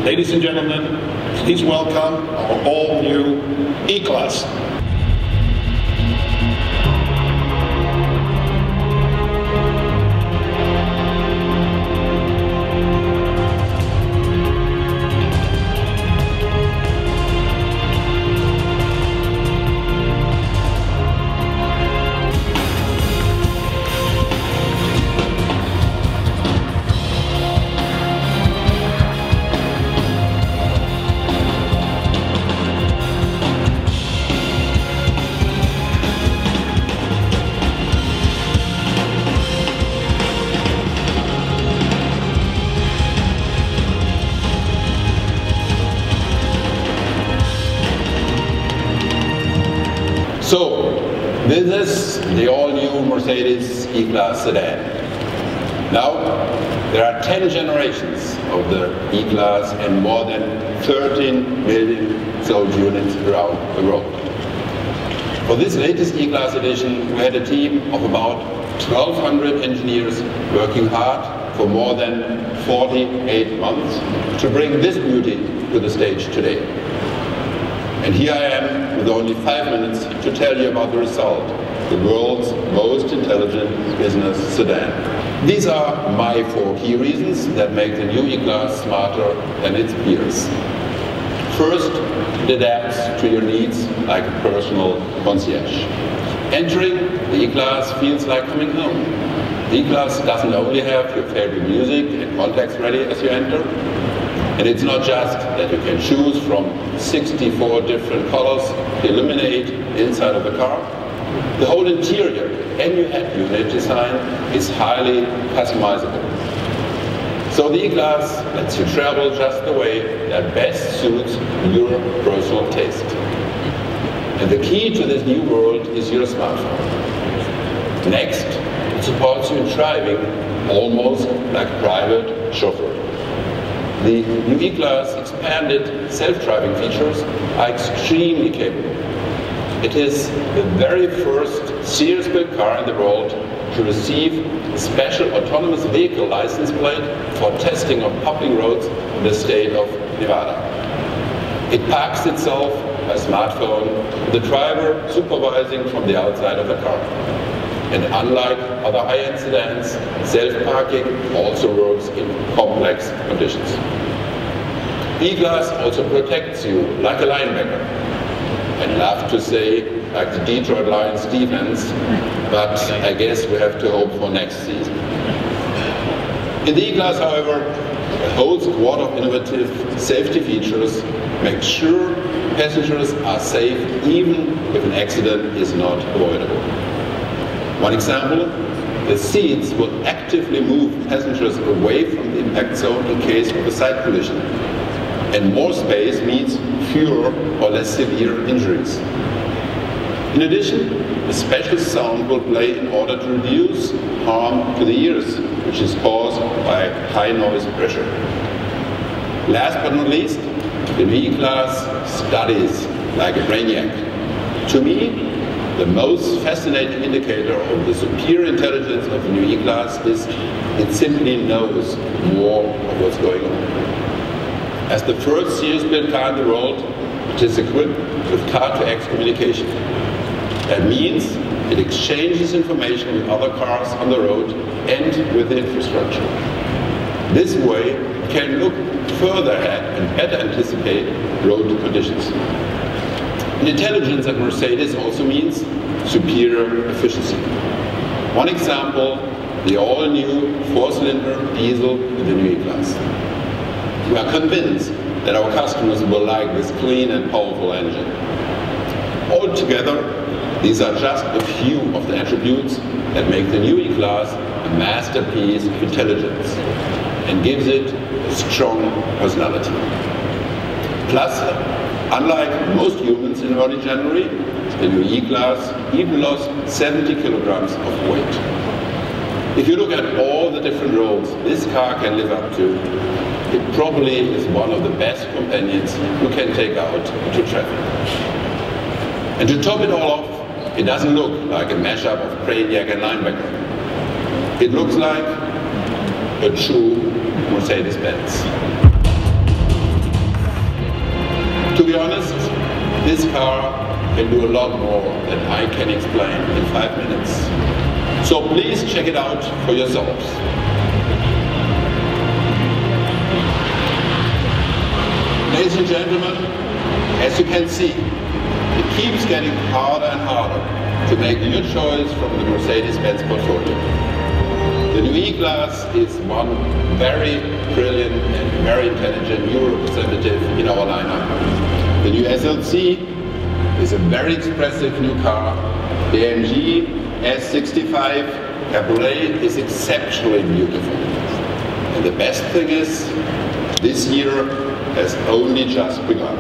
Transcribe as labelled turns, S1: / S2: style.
S1: Ladies and gentlemen, please welcome our all-new E-Class. So, this is the all-new Mercedes E Class sedan. Now, there are 10 generations of the E Class and more than 13 million sold units around the world. For this latest E Class edition, we had a team of about 1,200 engineers working hard for more than 48 months to bring this beauty to the stage today. And here I am with only 5 minutes to tell you about the result, the world's most intelligent business sedan. These are my 4 key reasons that make the new E-Class smarter than its peers. First, it adapts to your needs like a personal concierge. Entering the E-Class feels like coming home. The E-Class doesn't only have your favorite music and contacts ready as you enter, and it's not just that you can choose from 64 different colors to illuminate the inside of the car. The whole interior and your head unit design is highly customizable. So the E-Class lets you travel just the way that best suits your personal taste. And the key to this new world is your smartphone. Next, it supports you in driving almost like a private chauffeur. The new E-Class expanded self-driving features are extremely capable. It is the very first series-built car in the world to receive a special autonomous vehicle license plate for testing on public roads in the state of Nevada. It parks itself by smartphone, with the driver supervising from the outside of the car. And unlike other high-end sedans, self-parking also works in complex conditions. E-Class also protects you like a linebacker. I'd love to say like the Detroit Lions defense, but I guess we have to hope for next season. In the E-Class, however, a whole squad of innovative safety features make sure passengers are safe even if an accident is not avoidable. One example, the seats will actively move passengers away from the impact zone in case of a side collision. And more space means fewer or less severe injuries. In addition, a special sound will play in order to reduce harm to the ears, which is caused by high noise pressure. Last but not least, the E-Class studies like a brainiac. To me, the most fascinating indicator of the superior intelligence of the new E-Class is it simply knows more of what's going on. As the first series-built car in the world, it is equipped with car-to-X communication. That means it exchanges information with other cars on the road and with the infrastructure. This way, it can look further ahead and better anticipate road conditions. And intelligence at Mercedes also means superior efficiency. One example, the all-new 4-cylinder diesel in the new E-Class. We are convinced that our customers will like this clean and powerful engine. Altogether, these are just a few of the attributes that make the new E-Class a masterpiece of intelligence and gives it a strong personality. Plus, unlike most humans in early January, the new E-Class even lost 70 kilograms of weight. If you look at all the different roads this car can live up to, it probably is one of the best companions you can take out into traffic. And to top it all off, it doesn't look like a mashup of brainiac and linebacker. It looks like a true Mercedes-Benz. To be honest, this car can do a lot more than I can explain in 5 minutes. So please check it out for yourselves. Ladies and gentlemen, as you can see, it keeps getting harder and harder to make your choice from the Mercedes-Benz portfolio. The new E-Class is one very brilliant and very intelligent new representative in our lineup. The new SLC is a very expressive new car. The AMG S65 Cabriolet is exceptionally beautiful. And the best thing is, this year has only just begun.